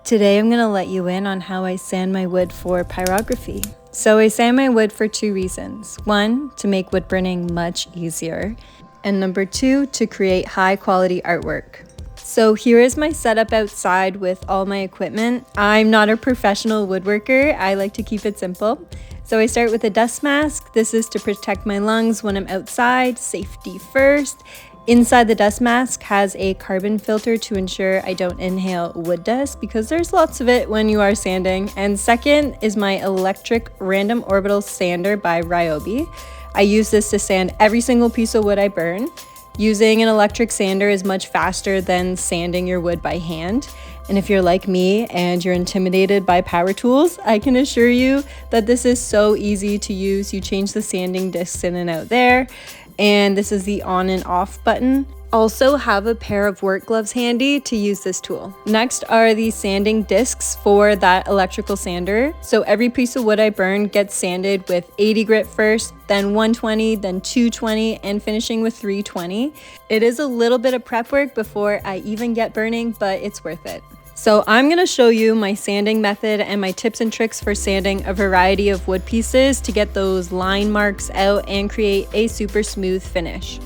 Today I'm going to let you in on how I sand my wood for pyrography. So I sand my wood for two reasons. One, to make wood burning much easier. And number two, to create high quality artwork. So here is my setup outside with all my equipment. I'm not a professional woodworker. I like to keep it simple. So I start with a dust mask. This is to protect my lungs when I'm outside, safety first. Inside the dust mask has a carbon filter to ensure I don't inhale wood dust because there's lots of it when you are sanding. And second is my electric random orbital sander by Ryobi. I use this to sand every single piece of wood I burn. Using an electric sander is much faster than sanding your wood by hand. And if you're like me and you're intimidated by power tools, I can assure you that this is so easy to use. You change the sanding discs in and out there. And this is the on and off button. Also have a pair of work gloves handy to use this tool. Next are the sanding discs for that electrical sander. So every piece of wood I burn gets sanded with 80 grit first, then 120, then 220, and finishing with 320. It is a little bit of prep work before I even get burning, but it's worth it. So I'm going to show you my sanding method and my tips and tricks for sanding a variety of wood pieces to get those line marks out and create a super smooth finish.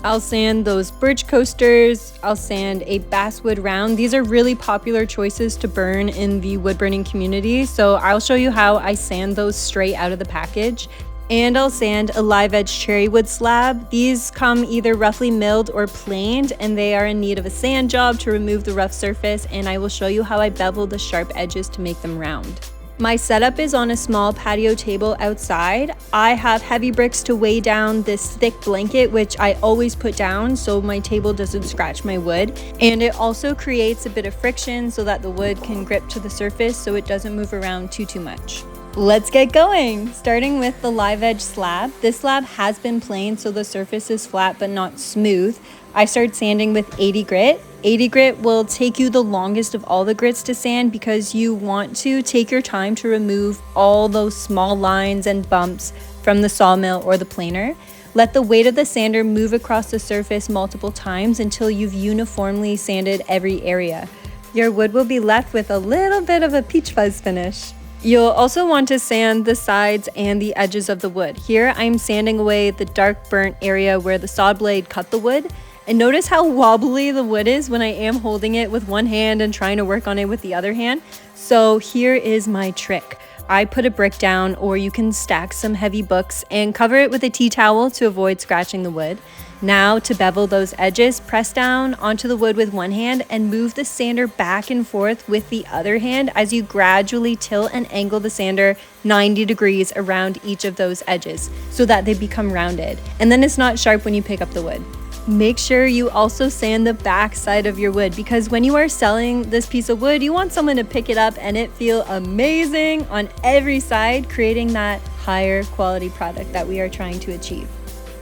I'll sand those birch coasters, I'll sand a basswood round. These are really popular choices to burn in the wood burning community, so I'll show you how I sand those straight out of the package. And I'll sand a live edge cherry wood slab. These come either roughly milled or planed, and they are in need of a sand job to remove the rough surface, and I will show you how I bevel the sharp edges to make them round. My setup is on a small patio table outside. I have heavy bricks to weigh down this thick blanket, which I always put down so my table doesn't scratch my wood. And it also creates a bit of friction so that the wood can grip to the surface so it doesn't move around too much. Let's get going! Starting with the live edge slab. This slab has been planed so the surface is flat but not smooth. I start sanding with 80 grit. 80 grit will take you the longest of all the grits to sand because you want to take your time to remove all those small lines and bumps from the sawmill or the planer. Let the weight of the sander move across the surface multiple times until you've uniformly sanded every area. Your wood will be left with a little bit of a peach fuzz finish. You'll also want to sand the sides and the edges of the wood. Here I'm sanding away the dark burnt area where the saw blade cut the wood. And notice how wobbly the wood is when I am holding it with one hand and trying to work on it with the other hand. So here is my trick. I put a brick down, or you can stack some heavy books and cover it with a tea towel to avoid scratching the wood. Now to bevel those edges, press down onto the wood with one hand and move the sander back and forth with the other hand as you gradually tilt and angle the sander 90 degrees around each of those edges so that they become rounded. And then it's not sharp when you pick up the wood. Make sure you also sand the back side of your wood because when you are selling this piece of wood, you want someone to pick it up and it feel amazing on every side, creating that higher quality product that we are trying to achieve.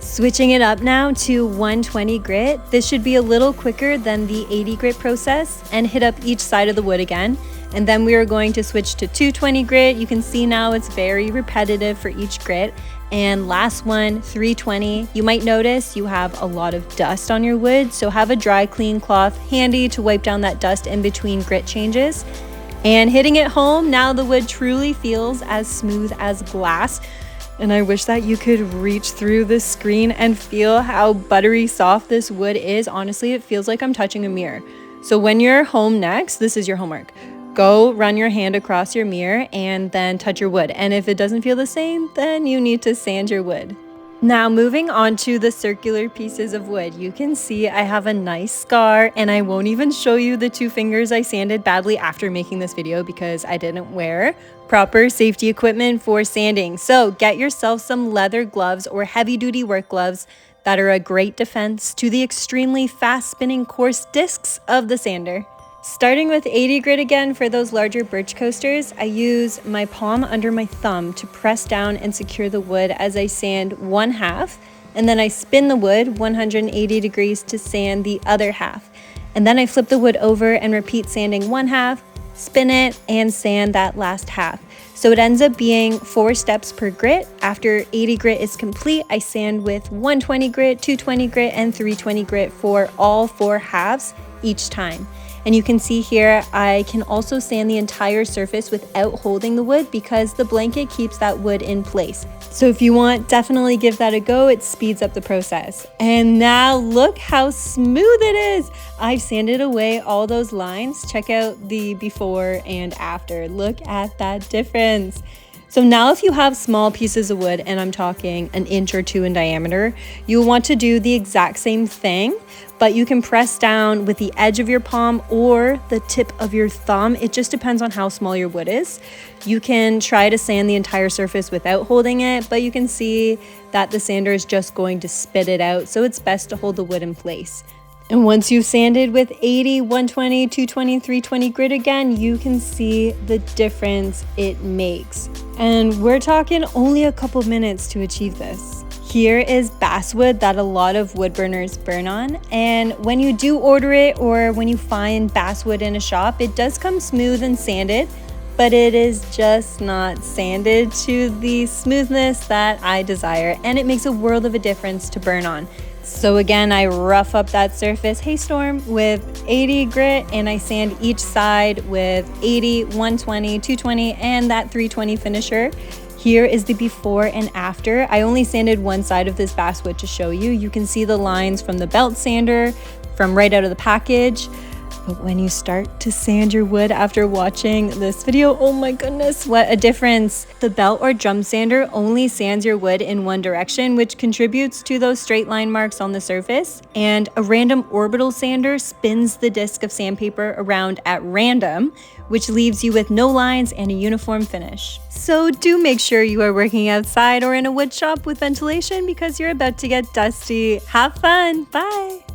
Switching it up now to 120 grit. This should be a little quicker than the 80 grit process, and hit up each side of the wood again. And then we are going to switch to 220 grit. You can see now it's very repetitive for each grit. And last one, 320. You might notice you have a lot of dust on your wood, so have a dry clean cloth handy to wipe down that dust in between grit changes. And hitting it home, now the wood truly feels as smooth as glass. And I wish that you could reach through this screen and feel how buttery soft this wood is. Honestly, it feels like I'm touching a mirror. So when you're home next, this is your homework. Go run your hand across your mirror and then touch your wood. And if it doesn't feel the same, then you need to sand your wood. Now moving on to the circular pieces of wood, you can see I have a nice scar, and I won't even show you the two fingers I sanded badly after making this video because I didn't wear proper safety equipment for sanding. So get yourself some leather gloves or heavy duty work gloves that are a great defense to the extremely fast spinning coarse discs of the sander. Starting with 80 grit again for those larger birch coasters, I use my palm under my thumb to press down and secure the wood as I sand one half, and then I spin the wood 180 degrees to sand the other half. And then I flip the wood over and repeat sanding one half, spin it, and sand that last half. So it ends up being 4 steps per grit. After 80 grit is complete, I sand with 120 grit, 220 grit, and 320 grit for all 4 halves each time. And you can see here, I can also sand the entire surface without holding the wood because the blanket keeps that wood in place. So if you want, definitely give that a go. It speeds up the process. And now look how smooth it is. I've sanded away all those lines. Check out the before and after. Look at that difference. So now if you have small pieces of wood, and I'm talking an inch or two in diameter, you'll want to do the exact same thing, but you can press down with the edge of your palm or the tip of your thumb. It just depends on how small your wood is. You can try to sand the entire surface without holding it, but you can see that the sander is just going to spit it out, so it's best to hold the wood in place. And once you've sanded with 80, 120, 220, 320 grit again, you can see the difference it makes. And we're talking only a couple minutes to achieve this. Here is basswood that a lot of wood burners burn on. And when you do order it or when you find basswood in a shop, it does come smooth and sanded, but it is just not sanded to the smoothness that I desire. And it makes a world of a difference to burn on. So again, I rough up that surface, hey Storm, with 80 grit, and I sand each side with 80, 120, 220, and that 320 finisher. Here is the before and after. I only sanded one side of this basswood to show you. You can see the lines from the belt sander from right out of the package. But when you start to sand your wood after watching this video, oh my goodness, what a difference. The belt or drum sander only sands your wood in one direction, which contributes to those straight line marks on the surface. And a random orbital sander spins the disc of sandpaper around at random, which leaves you with no lines and a uniform finish. So do make sure you are working outside or in a wood shop with ventilation because you're about to get dusty. Have fun, bye.